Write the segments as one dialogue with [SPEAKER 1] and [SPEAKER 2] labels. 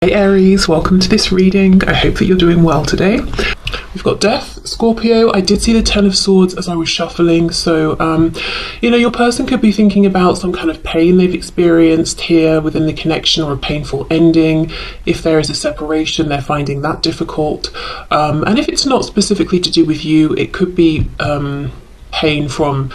[SPEAKER 1] Hey Aries, welcome to this reading. I hope that you're doing well today. We've got Death, Scorpio. I did see the Ten of Swords as I was shuffling, so your person could be thinking about some kind of pain they've experienced here within the connection, or a painful ending. If there is a separation, they're finding that difficult. And if it's not specifically to do with you, it could be pain from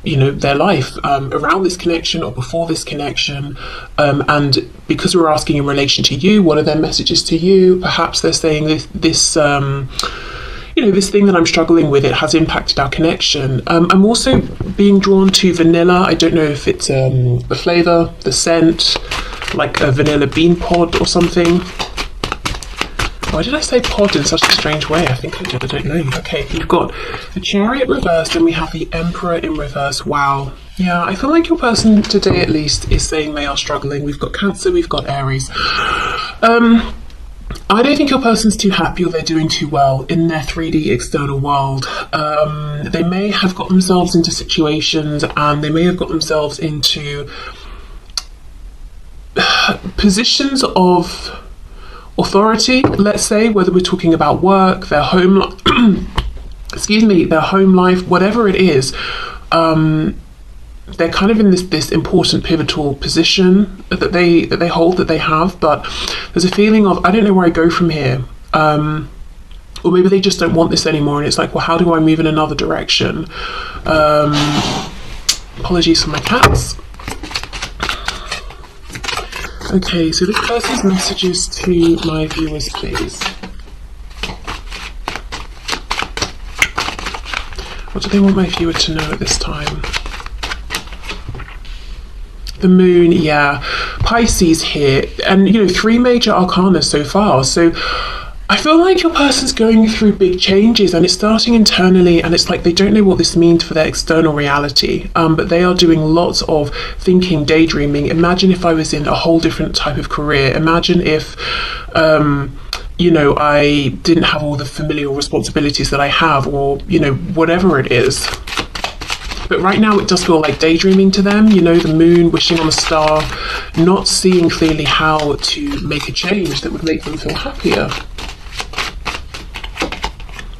[SPEAKER 1] their life around this connection or before this connection, and because we're asking in relation to you, what are their messages to you? Perhaps they're saying this this thing that I'm struggling with, it has impacted our connection. I'm also being drawn to vanilla. I don't know if it's the flavour, the scent, like a vanilla bean pod or something. Why did I say pod in such a strange way? I think I did, I don't know. Okay, we've got the Chariot reversed and we have the Emperor in reverse. Wow. Yeah, I feel like your person today at least is saying they are struggling. We've got Cancer, we've got Aries. I don't think your person's too happy or they're doing too well in their 3D external world. They may have got themselves into situations and they may have got themselves into positions of authority, let's say, whether we're talking about work, their home their home life, whatever it is. They're kind of in this important pivotal position that they hold, that they have, but there's a feeling of, I don't know where I go from here, or maybe they just don't want this anymore, and it's like, well, how do I move in another direction? Apologies for my cats. Okay, so this person's messages to my viewers, please. What do they want my viewer to know at this time? The Moon, yeah. Pisces here, and 3 major arcana so far. So I feel like your person's going through big changes, and it's starting internally, and it's like they don't know what this means for their external reality, but they are doing lots of thinking, daydreaming. Imagine if I was in a whole different type of career. Imagine if I didn't have all the familial responsibilities that I have, or whatever it is. But right now it does feel like daydreaming to them, the moon, wishing on a star, not seeing clearly how to make a change that would make them feel happier.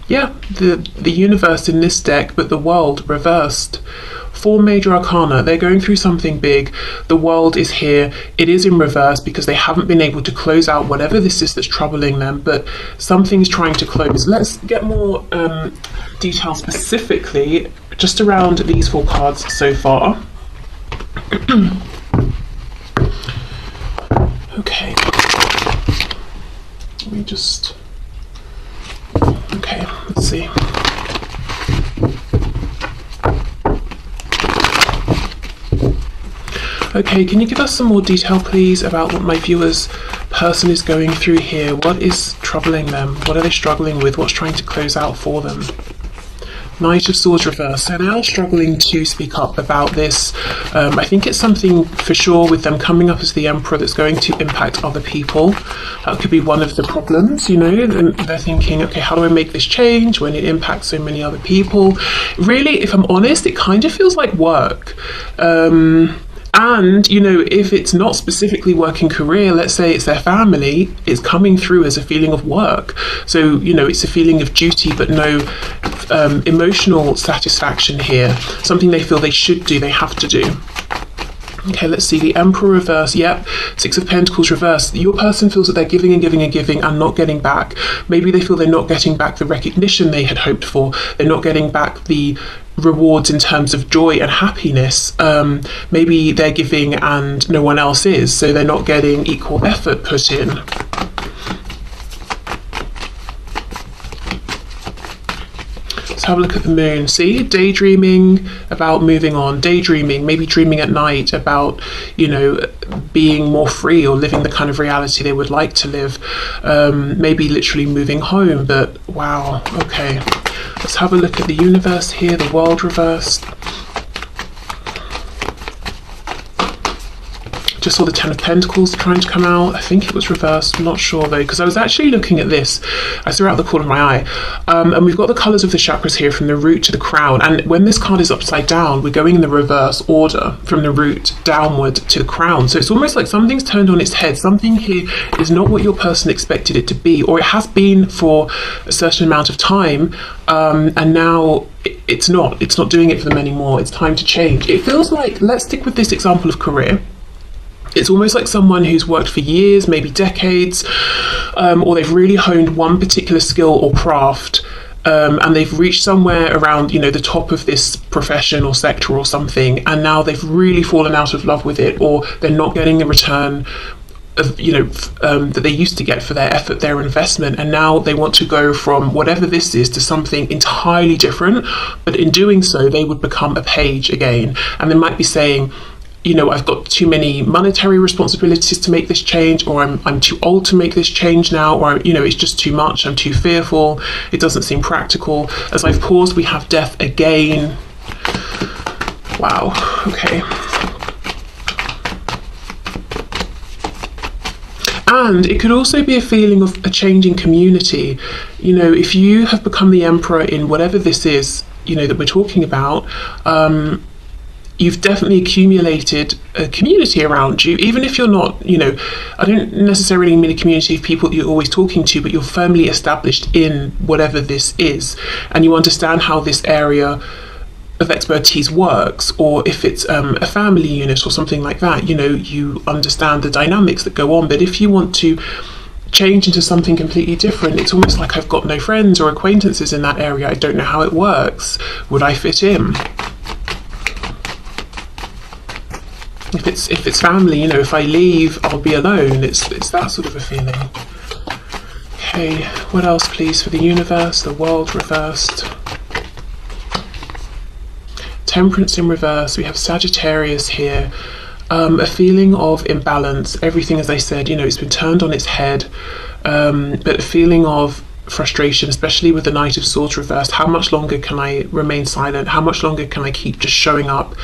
[SPEAKER 1] Yeah, the universe in this deck, but the world reversed. 4 major arcana, they're going through something big. The world is here. It is in reverse because they haven't been able to close out whatever this is that's troubling them, but something's trying to close. Let's get more detail specifically just around these 4 cards so far. Okay. Let me just... Okay, let's see. Okay, can you give us some more detail, please, about what my viewer's person is going through here? What is troubling them? What are they struggling with? What's trying to close out for them? Knight of Swords reversed. So they are struggling to speak up about this. I think it's something for sure with them coming up as the Emperor that's going to impact other people. That could be one of the problems, and they're thinking, okay, how do I make this change when it impacts so many other people? Really, if I'm honest, it kind of feels like work. And, if it's not specifically work and career, let's say it's their family, it's coming through as a feeling of work. So, it's a feeling of duty, but no emotional satisfaction here. Something they feel they should do, they have to do. Okay, let's see, the Emperor reverse, yep, 6 of Pentacles reverse. Your person feels that they're giving and giving and giving and not getting back. Maybe they feel they're not getting back the recognition they had hoped for. They're not getting back the rewards in terms of joy and happiness. Maybe they're giving and no one else is, so they're not getting equal effort put in. Let's have a look at the moon. See, daydreaming about moving on, daydreaming, maybe dreaming at night about, being more free or living the kind of reality they would like to live. Maybe literally moving home, but wow, okay. Let's have a look at the universe here, the world reversed. Just saw the Ten of Pentacles trying to come out. I think it was reversed. I'm not sure though, because I was actually looking at this. I saw it out the corner of my eye. And we've got the colours of the chakras here from the root to the crown. And when this card is upside down, we're going in the reverse order from the root downward to the crown. So it's almost like something's turned on its head. Something here is not what your person expected it to be, or it has been for a certain amount of time. And now it's not doing it for them anymore. It's time to change. It feels like, let's stick with this example of career. It's almost like someone who's worked for years, maybe decades, or they've really honed one particular skill or craft, and they've reached somewhere around, you know, the top of this profession or sector or something, and now they've really fallen out of love with it, or they're not getting the return of, you know, that they used to get for their effort, their investment, and now they want to go from whatever this is to something entirely different. But in doing so, they would become a page again, and they might be saying, you know, I've got too many monetary responsibilities to make this change, or I'm too old to make this change now, or, you know, it's just too much, I'm too fearful, it doesn't seem practical. As I've paused, we have death again. Wow, okay. And it could also be a feeling of a changing community. You know, if you have become the emperor in whatever this is, you know, that we're talking about, you've definitely accumulated a community around you, even if you're not, you know, I don't necessarily mean a community of people that you're always talking to, but you're firmly established in whatever this is, and you understand how this area of expertise works. Or if it's a family unit or something like that, you know, you understand the dynamics that go on. But if you want to change into something completely different, it's almost like I've got no friends or acquaintances in that area, I don't know how it works, would I fit in? If it's family, you know, if I leave, I'll be alone. It's that sort of a feeling. Okay, what else, please, for the universe? The world reversed. Temperance in reverse. We have Sagittarius here. A feeling of imbalance. Everything, as I said, you know, it's been turned on its head. But a feeling of frustration, especially with the Knight of Swords reversed. How much longer can I remain silent? How much longer can I keep just showing up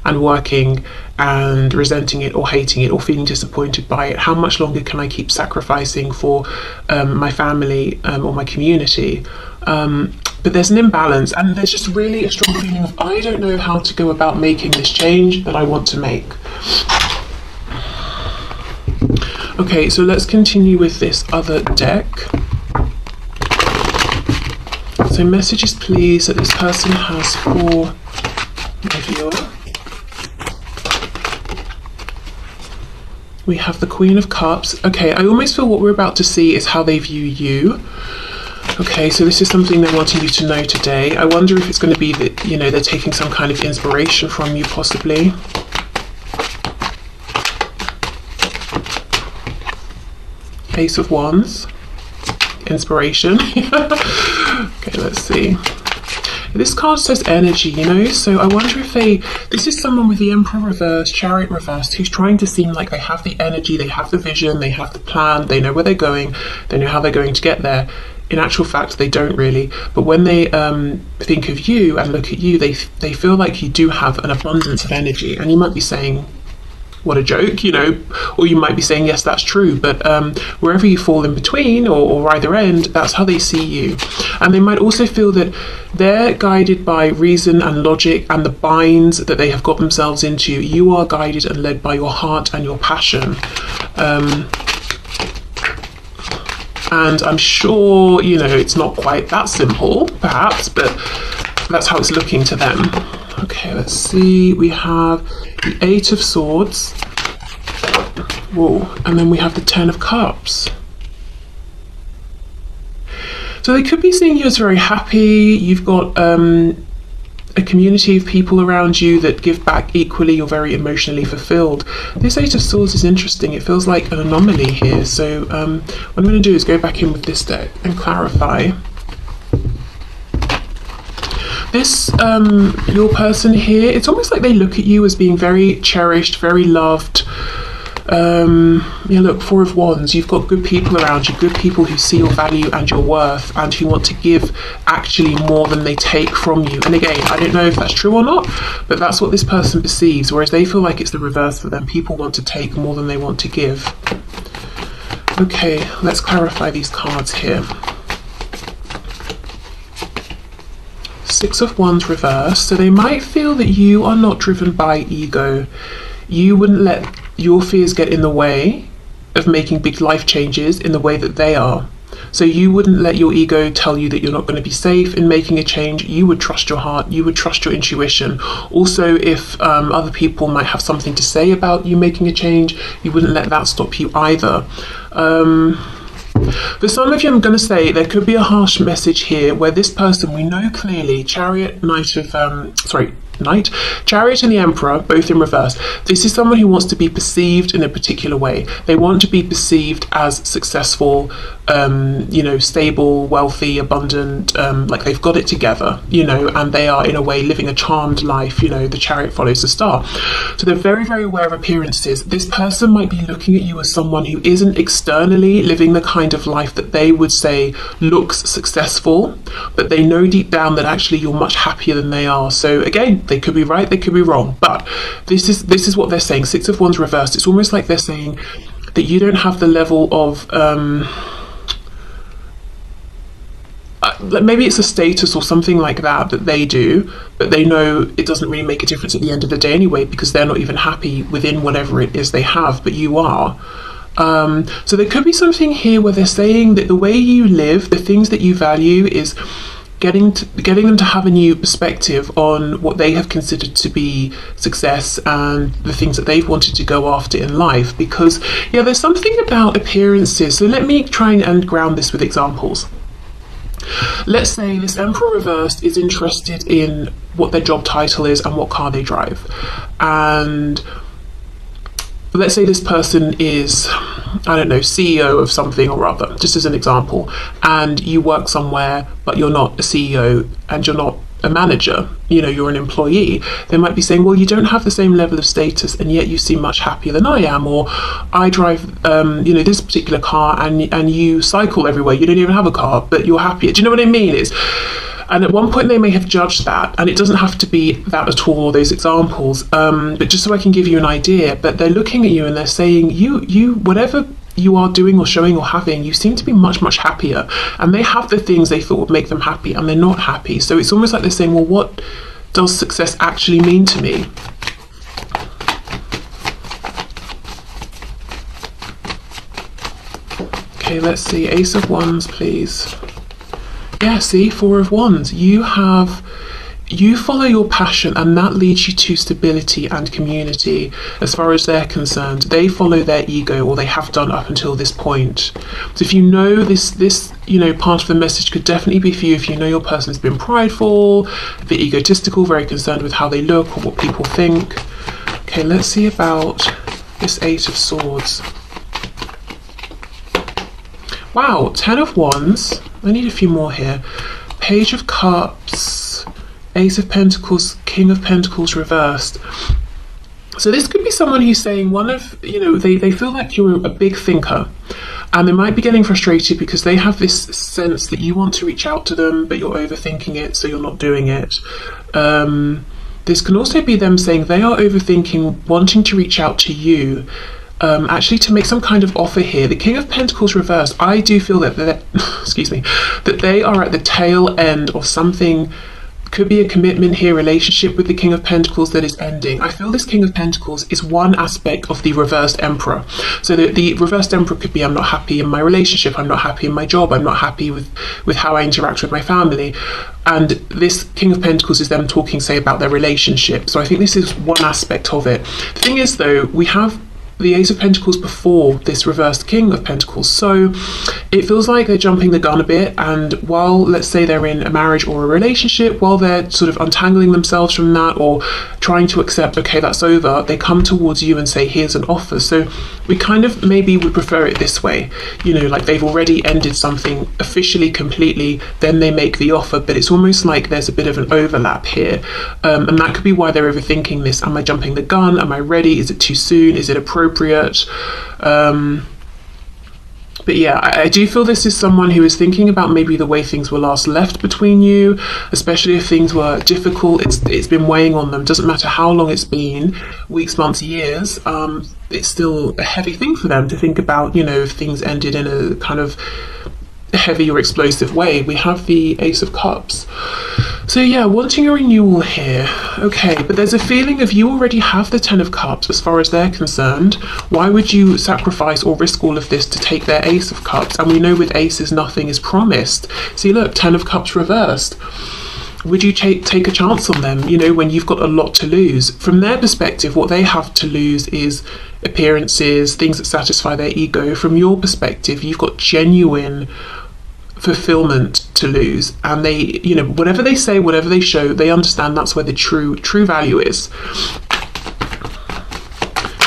[SPEAKER 1] and working and resenting it or hating it or feeling disappointed by it? How much longer can I keep sacrificing for my family or my community? But there's an imbalance, and there's just really a strong feeling of, I don't know how to go about making this change that I want to make. Okay, so let's continue with this other deck. So messages, please, that this person has for my viewer. We have the Queen of Cups. Okay, I almost feel what we're about to see is how they view you. Okay, so this is something they're wanting you to know today. I wonder if it's going to be that, you know, they're taking some kind of inspiration from you, possibly. Ace of Wands. Inspiration. Okay, let's see. This card says energy, you know, so I wonder if this is someone with the Emperor reversed, Chariot reversed, who's trying to seem like they have the energy, they have the vision, they have the plan, they know where they're going, they know how they're going to get there. In actual fact, they don't really. But when they think of you and look at you, they feel like you do have an abundance of energy. And you might be saying, what a joke, you know, or you might be saying, yes, that's true. But wherever you fall in between or either end, that's how they see you. And they might also feel that they're guided by reason and logic and the binds that they have got themselves into. You are guided and led by your heart and your passion. And I'm sure, you know, it's not quite that simple, perhaps, but that's how it's looking to them. Okay, let's see. We have the Eight of Swords. Whoa. And then we have the Ten of Cups. So they could be seeing you as very happy. You've got a community of people around you that give back equally. You're very emotionally fulfilled. This Eight of Swords is interesting. It feels like an anomaly here. So what I'm going to do is go back in with this deck and clarify. This, your person here, it's almost like they look at you as being very cherished, very loved, Yeah, look, Four of Wands, you've got good people around you, good people who see your value and your worth and who want to give actually more than they take from you. And again, I don't know if that's true or not, but that's what this person perceives, whereas they feel like it's the reverse for them. People want to take more than they want to give. Okay, let's clarify these cards here. Six of Wands reversed. So they might feel that you are not driven by ego. You wouldn't let your fears get in the way of making big life changes in the way that they are. So you wouldn't let your ego tell you that you're not going to be safe in making a change. You would trust your heart. You would trust your intuition. Also, if other people might have something to say about you making a change, you wouldn't let that stop you either. For some of you, I'm going to say there could be a harsh message here where this person, we know clearly, Chariot, Chariot and the Emperor, both in reverse. This is someone who wants to be perceived in a particular way. They want to be perceived as successful, stable, wealthy, abundant, like they've got it together, and they are in a way living a charmed life. The Chariot follows the star. So they're very, very aware of appearances. This person might be looking at you as someone who isn't externally living the kind of life that they would say looks successful, but they know deep down that actually you're much happier than they are. So again, they could be right, they could be wrong, but this is what they're saying. Six of Wands reversed. It's almost like they're saying that you don't have the level of maybe it's a status or something like that they do, but they know it doesn't really make a difference at the end of the day anyway, because they're not even happy within whatever it is they have, but you are. So there could be something here where they're saying that the way you live, the things that you value, is getting them to have a new perspective on what they have considered to be success and the things that they've wanted to go after in life. Because there's something about appearances. So let me try and ground this with examples. Let's say this Emperor reversed is interested in what their job title is and what car they drive, and let's say this person is, I don't know, CEO of something or other, just as an example, and you work somewhere but you're not a CEO and you're not a manager, you're an employee. They might be saying, well, you don't have the same level of status and yet you seem much happier than I am, or I drive this particular car and you cycle everywhere, you don't even have a car but you're happier. Do you know what I mean? And at one point they may have judged that, and it doesn't have to be that at all, or those examples, but just so I can give you an idea. But they're looking at you and they're saying, you whatever you are doing or showing or having, you seem to be much, much happier. And they have the things they thought would make them happy and they're not happy. So it's almost like they're saying, well, what does success actually mean to me? Okay, let's see. Ace of Wands, please. Yeah, see, Four of Wands. You follow your passion and that leads you to stability and community. As far as they're concerned, they follow their ego, or they have done up until this point. So if you know this part of the message could definitely be for you if you know your person has been prideful, a bit egotistical, very concerned with how they look or what people think. Okay, let's see about this Eight of Swords. Wow, Ten of Wands. I need a few more here. Page of Cups, Ace of Pentacles, King of Pentacles reversed. So this could be someone who's saying they feel like you're a big thinker, and they might be getting frustrated because they have this sense that you want to reach out to them, but you're overthinking it, so you're not doing it. This can also be them saying they are overthinking, wanting to reach out to you, actually to make some kind of offer here. The King of Pentacles reversed, I do feel that that they are at the tail end of something. Could be a commitment here, relationship with the King of Pentacles that is ending. I feel this King of Pentacles is one aspect of the reversed Emperor. So the reversed Emperor could be, I'm not happy in my relationship, I'm not happy in my job, I'm not happy with how I interact with my family. And this King of Pentacles is them talking, say, about their relationship. So I think this is one aspect of it. The thing is, though, we have the Ace of Pentacles before this reversed King of Pentacles, so it feels like they're jumping the gun a bit, and while, let's say, they're in a marriage or a relationship, while they're sort of untangling themselves from that or trying to accept, okay, that's over, they come towards you and say, here's an offer. So we kind of maybe would prefer it this way, like they've already ended something officially, completely, then they make the offer, but it's almost like there's a bit of an overlap here, and that could be why they're overthinking this. Am I jumping the gun? Am I ready? Is it too soon? Is it appropriate? appropriate. But yeah, I do feel this is someone who is thinking about maybe the way things were last left between you, especially if things were difficult. It's been weighing on them. Doesn't matter how long it's been, weeks, months, years. It's still a heavy thing for them to think about. You know, if things ended in a kind of heavy or explosive way. We have the Ace of Cups. So yeah, wanting a renewal here. Okay, but there's a feeling of you already have the Ten of Cups as far as they're concerned. Why would you sacrifice or risk all of this to take their Ace of Cups? And we know with aces, nothing is promised. See, look, Ten of Cups reversed. Would you take a chance on them, you know, when you've got a lot to lose? From their perspective, what they have to lose is appearances, things that satisfy their ego. From your perspective, you've got genuine fulfillment to lose, and they, you know, whatever they say, whatever they show, they understand that's where the true value is.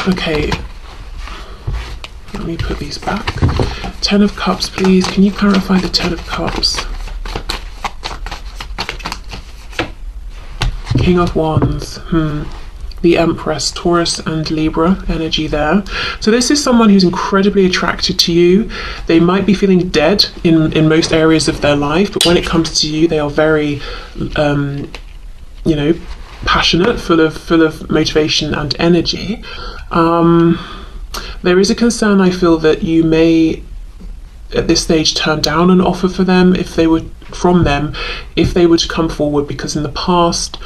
[SPEAKER 1] Okay, let me put these back. Ten of Cups, please. Can you clarify the Ten of Cups? King of Wands. The Empress, Taurus and Libra energy there. So this is someone who's incredibly attracted to you. They might be feeling dead in most areas of their life, but when it comes to you, they are very, you know, passionate, full of motivation and energy. There is a concern, I feel, that you may, at this stage, turn down an offer for them if they were to come forward, because in the past,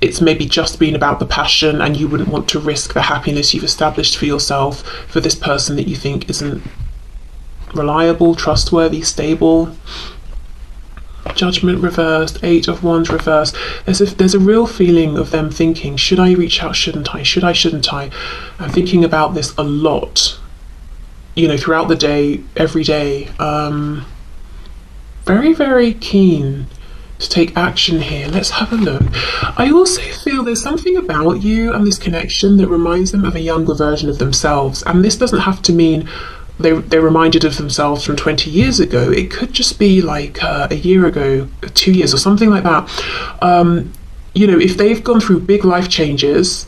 [SPEAKER 1] it's maybe just been about the passion and you wouldn't want to risk the happiness you've established for yourself for this person that you think isn't reliable, trustworthy, stable. Judgment reversed, Eight of Wands reversed. There's a real feeling of them thinking, should I reach out, shouldn't I? Should I, shouldn't I? I'm thinking about this a lot, you know, throughout the day, every day. Very, very keen to take action here. Let's have a look. I also feel there's something about you and this connection that reminds them of a younger version of themselves. And this doesn't have to mean they're reminded of themselves from 20 years ago. It could just be like a year ago, 2 years or something like that. You know, if they've gone through big life changes,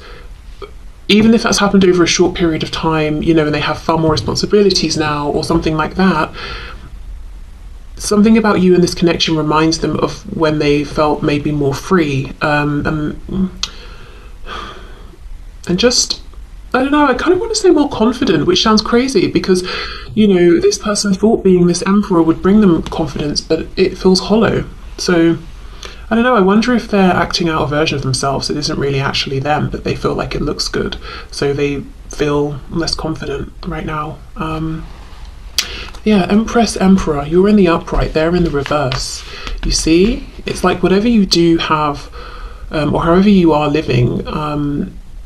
[SPEAKER 1] even if that's happened over a short period of time, you know, and they have far more responsibilities now or something like that, something about you and this connection reminds them of when they felt maybe more free, and just, I don't know, I kind of want to say more confident, which sounds crazy because, you know, this person thought being this emperor would bring them confidence, but it feels hollow. So I don't know, I wonder if they're acting out a version of themselves that isn't really actually them, but they feel like it looks good, so they feel less confident right now. Yeah, Empress, Emperor, you're in the upright, they're in the reverse. You see, it's like whatever you do have, or however you are living,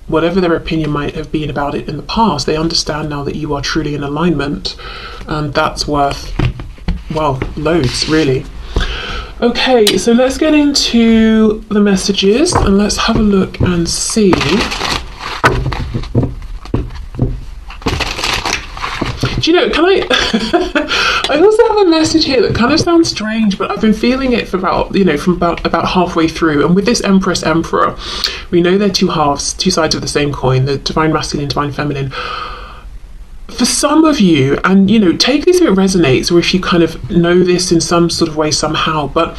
[SPEAKER 1] whatever their opinion might have been about it in the past, they understand now that you are truly in alignment, and that's worth, well, loads, really. Okay, so let's get into the messages and let's have a look and see. Do you know, can I I also have a message here that kind of sounds strange, but I've been feeling it for about, you know, from about halfway through. And with this Empress, Emperor, we know they're two halves, two sides of the same coin, the divine masculine, divine feminine. For some of you, and, you know, take this if it resonates or if you kind of know this in some sort of way somehow, but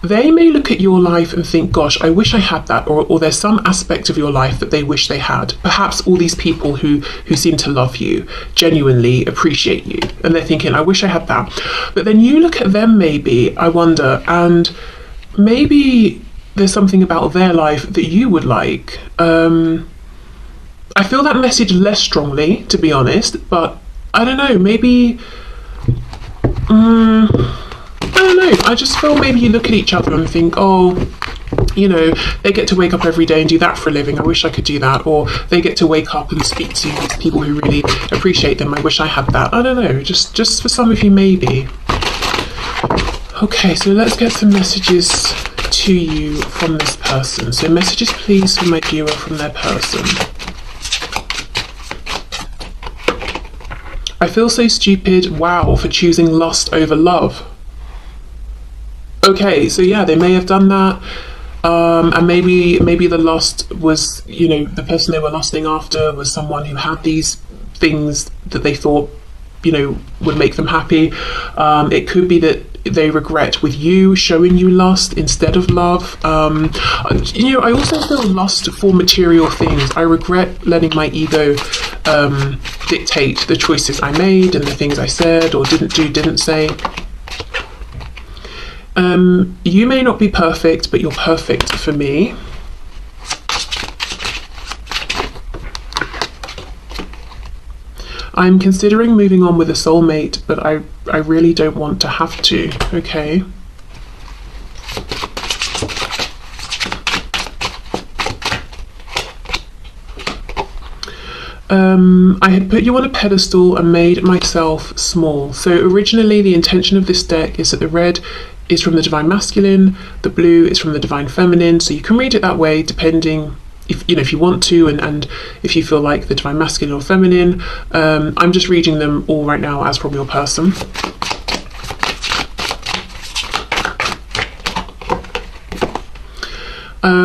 [SPEAKER 1] they may look at your life and think, gosh, I wish I had that, or there's some aspect of your life that they wish they had. Perhaps all these people who seem to love you, genuinely appreciate you, and they're thinking, I wish I had that. But then you look at them maybe, I wonder, and maybe there's something about their life that you would like. I feel that message less strongly, to be honest, but I don't know, maybe... I don't know, I just feel maybe you look at each other and think, oh, you know, they get to wake up every day and do that for a living, I wish I could do that. Or they get to wake up and speak to these people who really appreciate them, I wish I had that. I don't know, just for some of you maybe. Okay, so let's get some messages to you from this person. So messages please for my viewer from their person. I feel so stupid, wow, for choosing lust over love. Okay, so yeah, they may have done that. And maybe the lust was, you know, the person they were lusting after was someone who had these things that they thought, you know, would make them happy. It could be that they regret with you showing you lust instead of love. You know, I also feel lust for material things. I regret letting my ego dictate the choices I made and the things I said or didn't do, didn't say. You may not be perfect, but you're perfect for me. I'm considering moving on with a soulmate, but I really don't want to have to. Okay. I had put you on a pedestal and made myself small. So originally the intention of this deck is that the red is from the divine masculine, the blue is from the divine feminine. So you can read it that way depending if you know, if you want to, and if you feel like the divine masculine or feminine. I'm just reading them all right now as from your person.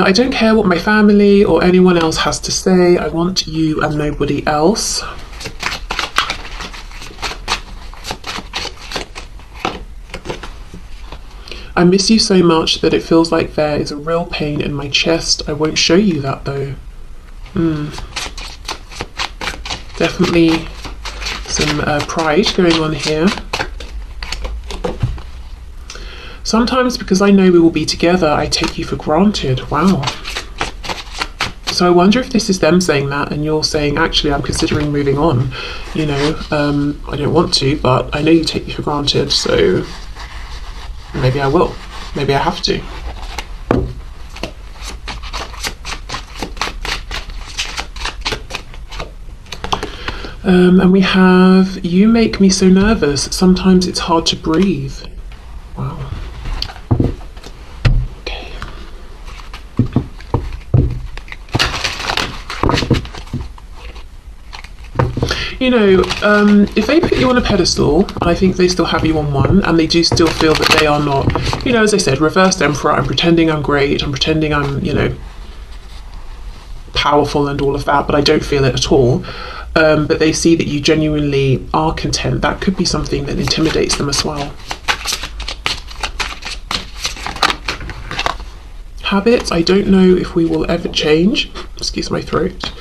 [SPEAKER 1] I don't care what my family or anyone else has to say. I want you and nobody else. I miss you so much that it feels like there is a real pain in my chest. I won't show you that though. Definitely some pride going on here. Sometimes because I know we will be together, I take you for granted. Wow. So I wonder if this is them saying that and you're saying, actually, I'm considering moving on. You know, I don't want to, but I know you take me for granted, so maybe I will. Maybe I have to. And we have, you make me so nervous. Sometimes it's hard to breathe. Wow. You know, if they put you on a pedestal, and I think they still have you on one, and they do still feel that they are not, you know, as I said, reversed emperor, I'm pretending I'm great, I'm pretending I'm, you know, powerful and all of that, but I don't feel it at all. But they see that you genuinely are content. That could be something that intimidates them as well. Habits, I don't know if we will ever change. Excuse my throat.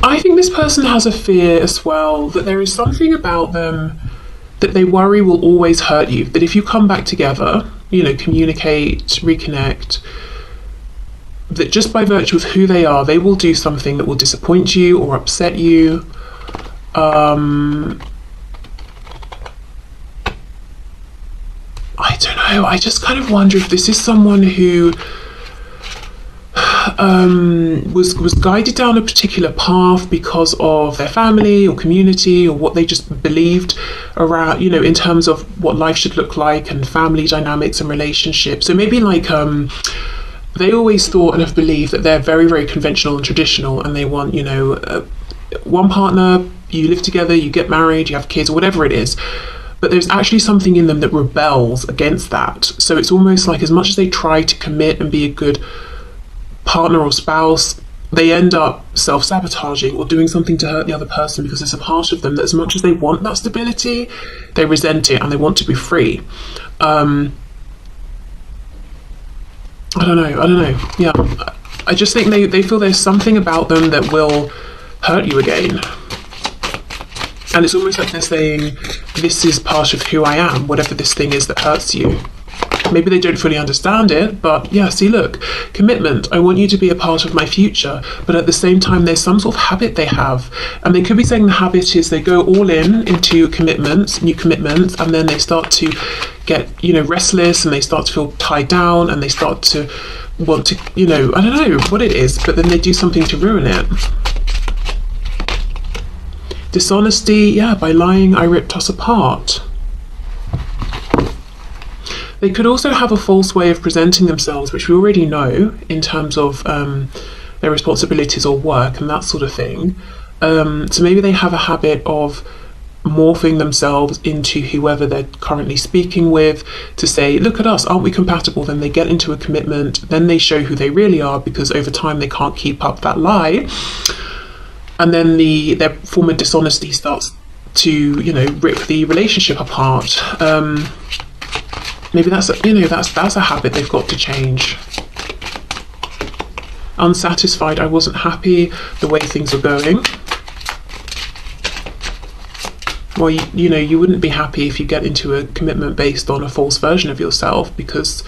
[SPEAKER 1] I think this person has a fear as well that there is something about them that they worry will always hurt you. That if you come back together, you know, communicate, reconnect, that just by virtue of who they are, they will do something that will disappoint you or upset you. I don't know. I just kind of wonder if this is someone who was guided down a particular path because of their family or community or what they just believed around, you know, in terms of what life should look like and family dynamics and relationships. So maybe like they always thought and have believed that they're very, very conventional and traditional, and they want, you know, one partner, you live together, you get married, you have kids, or whatever it is. But there's actually something in them that rebels against that. So it's almost like as much as they try to commit and be a good partner or spouse, they end up self-sabotaging or doing something to hurt the other person because there's a part of them that as much as they want that stability, they resent it and they want to be free. I don't know. Yeah, I just think they feel there's something about them that will hurt you again. And it's almost like they're saying, this is part of who I am, whatever this thing is that hurts you. Maybe they don't fully understand it, but yeah, see, look, commitment. I want you to be a part of my future, but at the same time, there's some sort of habit they have. And they could be saying the habit is they go all in into commitments, new commitments, and then they start to get, you know, restless, and they start to feel tied down, and they start to want to, you know, I don't know what it is, but then they do something to ruin it. Dishonesty, yeah, by lying, I ripped us apart. They could also have a false way of presenting themselves, which we already know in terms of their responsibilities or work and that sort of thing. So maybe they have a habit of morphing themselves into whoever they're currently speaking with to say, look at us, aren't we compatible? Then they get into a commitment, then they show who they really are, because over time they can't keep up that lie, and then their form of dishonesty starts to rip the relationship apart. Maybe that's a habit they've got to change. Unsatisfied, I wasn't happy the way things are going. Well, you wouldn't be happy if you get into a commitment based on a false version of yourself, because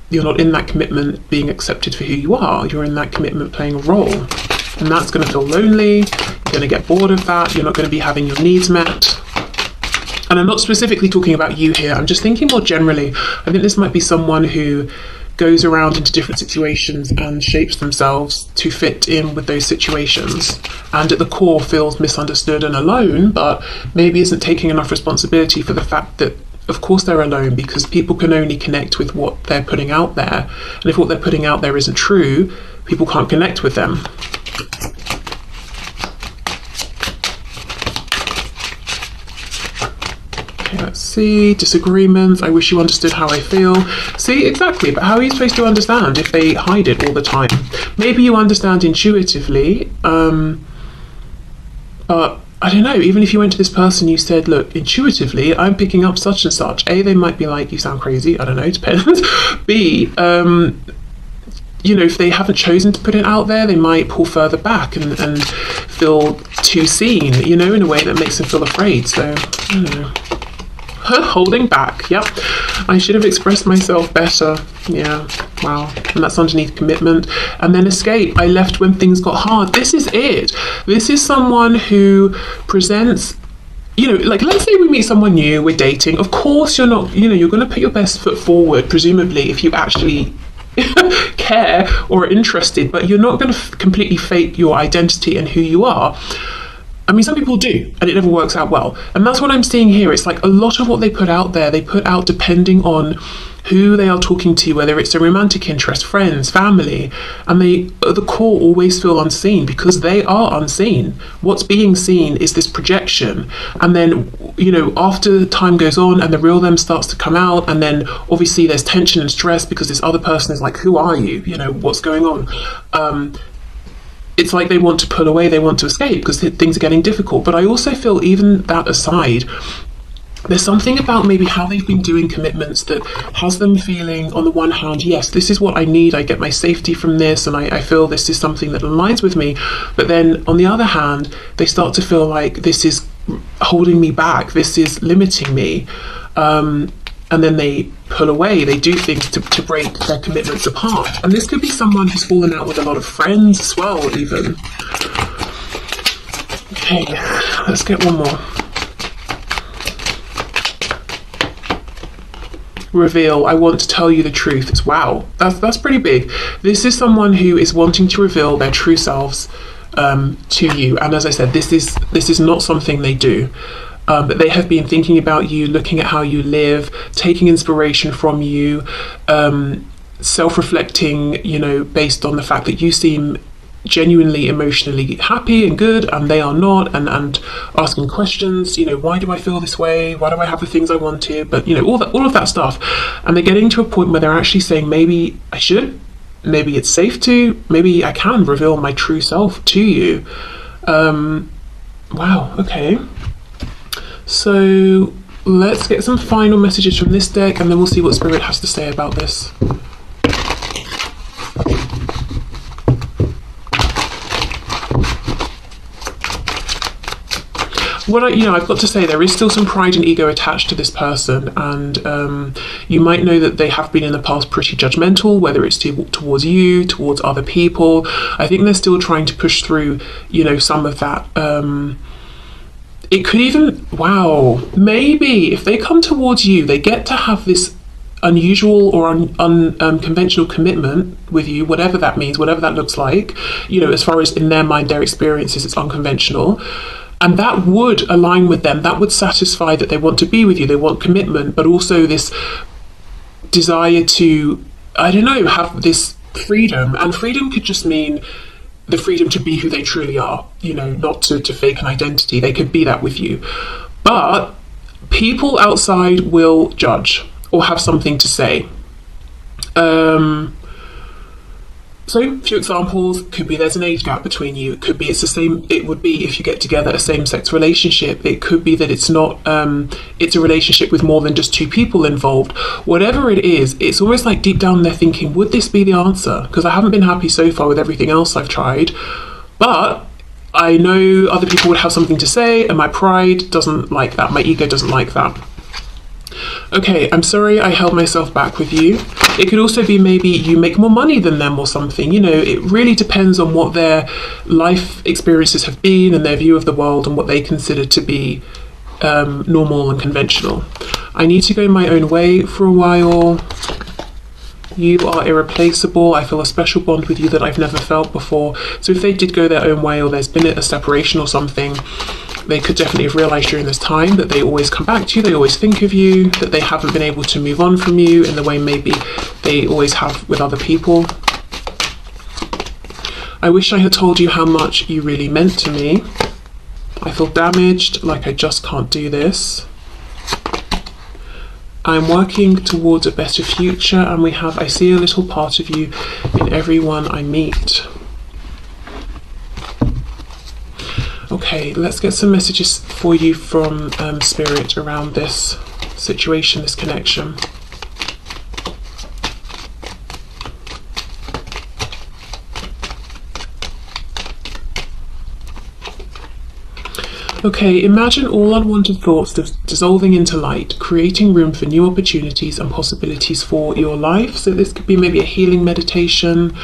[SPEAKER 1] you're not in that commitment being accepted for who you are. You're in that commitment playing a role. And that's going to feel lonely. You're going to get bored of that. You're not going to be having your needs met. And I'm not specifically talking about you here. I'm just thinking more generally. I think this might be someone who goes around into different situations and shapes themselves to fit in with those situations, and at the core feels misunderstood and alone, but maybe isn't taking enough responsibility for the fact that of course they're alone, because people can only connect with what they're putting out there, and if what they're putting out there isn't true, people can't connect with them. Let's see, disagreements. I wish you understood how I feel. See, exactly, but how are you supposed to understand if they hide it all the time? Maybe you understand intuitively, but I don't know, even if you went to this person, you said, look, intuitively, I'm picking up such and such. A, they might be like, you sound crazy. I don't know, depends. B, if they haven't chosen to put it out there, they might pull further back and feel too seen, in a way that makes them feel afraid. So, I don't know. Holding back, yep. I should have expressed myself better. Yeah, wow. And that's underneath commitment. And then escape. I left when things got hard. This is it. This is someone who presents, like, let's say we meet someone new, we're dating. Of course you're not, you're going to put your best foot forward, presumably, if you actually care or are interested, but you're not going to completely fake your identity and who you are. I mean, some people do, and it never works out well. And that's what I'm seeing here. It's like a lot of what they put out there, they put out depending on who they are talking to, whether it's a romantic interest, friends, family, and they, at the core, always feel unseen because they are unseen. What's being seen is this projection. And then, after time goes on and the real them starts to come out, and then obviously there's tension and stress because this other person is like, who are you? What's going on? It's like they want to pull away, they want to escape because things are getting difficult. But I also feel, even that aside, there's something about maybe how they've been doing commitments that has them feeling, on the one hand, yes, this is what I need, I get my safety from this, and I feel this is something that aligns with me. But then on the other hand, they start to feel like this is holding me back, this is limiting me. And then they pull away, they do things to break their commitments apart. And this could be someone who's fallen out with a lot of friends as well, even. Okay, let's get one more. Reveal, I want to tell you the truth. It's, wow, that's pretty big. This is someone who is wanting to reveal their true selves to you. And as I said, this is not something they do. But they have been thinking about you, looking at how you live, taking inspiration from you, self-reflecting, based on the fact that you seem genuinely emotionally happy and good and they are not, and asking questions, why do I feel this way? Why do I have the things I wanted? But, all of that stuff. And they're getting to a point where they're actually saying, maybe I should, maybe it's safe to, maybe I can reveal my true self to you. Wow, okay. So let's get some final messages from this deck, and then we'll see what Spirit has to say about this. What I've got to say, there is still some pride and ego attached to this person, and you might know that they have been in the past pretty judgmental, whether it's towards you, towards other people. I think they're still trying to push through, some of that. It could even, wow, maybe if they come towards you, they get to have this unusual or unconventional commitment with you, whatever that means, whatever that looks like, as far as in their mind, their experiences, it's unconventional. And that would align with them. That would satisfy that they want to be with you. They want commitment, but also this desire to, I don't know, have this freedom. And freedom could just mean the freedom to be who they truly are, you know, not to fake an identity. They could be that with you. But people outside will judge or have something to say. So, a few examples could be there's an age gap between you. It could be it's the same. It would be if you get together a same-sex relationship. It could be that it's not. It's a relationship with more than just two people involved. Whatever it is, it's almost like deep down they're thinking, would this be the answer? Because I haven't been happy so far with everything else I've tried, but I know other people would have something to say, and my pride doesn't like that. My ego doesn't like that. Okay, I'm sorry I held myself back with you. It could also be maybe you make more money than them or something. You know, it really depends on what their life experiences have been and their view of the world and what they consider to be normal and conventional. I need to go my own way for a while. You are irreplaceable. I feel a special bond with you that I've never felt before. So if they did go their own way or there's been a separation or something, they could definitely have realised during this time that they always come back to you, they always think of you, that they haven't been able to move on from you in the way maybe they always have with other people. I wish I had told you how much you really meant to me. I feel damaged, like I just can't do this. I'm working towards a better future, and I see a little part of you in everyone I meet. Okay, let's get some messages for you from Spirit around this situation, this connection. Okay, imagine all unwanted thoughts dissolving into light, creating room for new opportunities and possibilities for your life. So this could be maybe a healing meditation,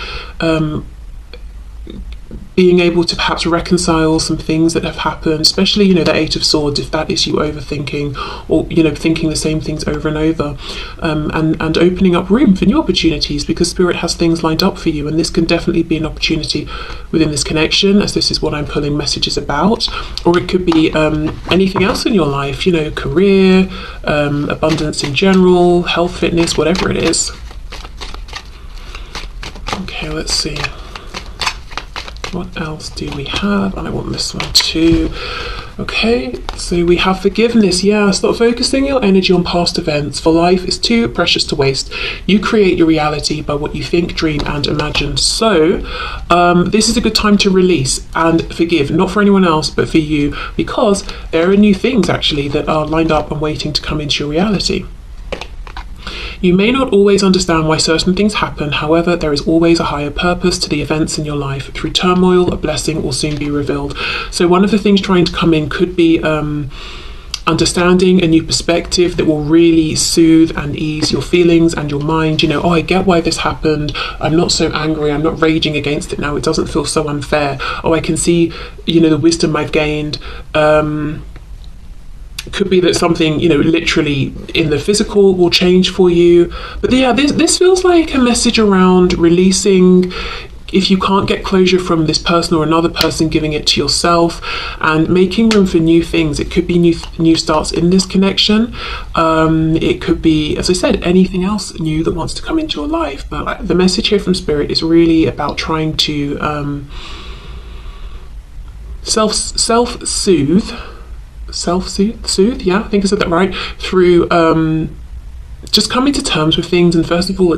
[SPEAKER 1] being able to perhaps reconcile some things that have happened, especially, you know, the Eight of Swords, if that is you overthinking or, you know, thinking the same things over and over, and opening up room for new opportunities because Spirit has things lined up for you, and this can definitely be an opportunity within this connection, as this is what I'm pulling messages about. Or it could be anything else in your life, you know, career, abundance in general, health, fitness, whatever it is. Okay, let's see. What else do we have? And I want this one too. Okay, so we have forgiveness. Yeah, stop focusing your energy on past events, for life is too precious to waste. You create your reality by what you think, dream, and imagine. So this is a good time to release and forgive, not for anyone else, but for you, because there are new things actually that are lined up and waiting to come into your reality. You may not always understand why certain things happen, however, there is always a higher purpose to the events in your life. Through turmoil, a blessing will soon be revealed. So one of the things trying to come in could be understanding a new perspective that will really soothe and ease your feelings and your mind. You know, oh, I get why this happened. I'm not so angry. I'm not raging against it now. It doesn't feel so unfair. Oh, I can see, you know, the wisdom I've gained. Could be that something, you know, literally in the physical will change for you. But yeah, this feels like a message around releasing. If you can't get closure from this person or another person, giving it to yourself and making room for new things. It could be new starts in this connection. It could be, as I said, anything else new that wants to come into your life. But the message here from Spirit is really about trying to self-soothe, yeah, I think I said that right, through just coming to terms with things, and first of all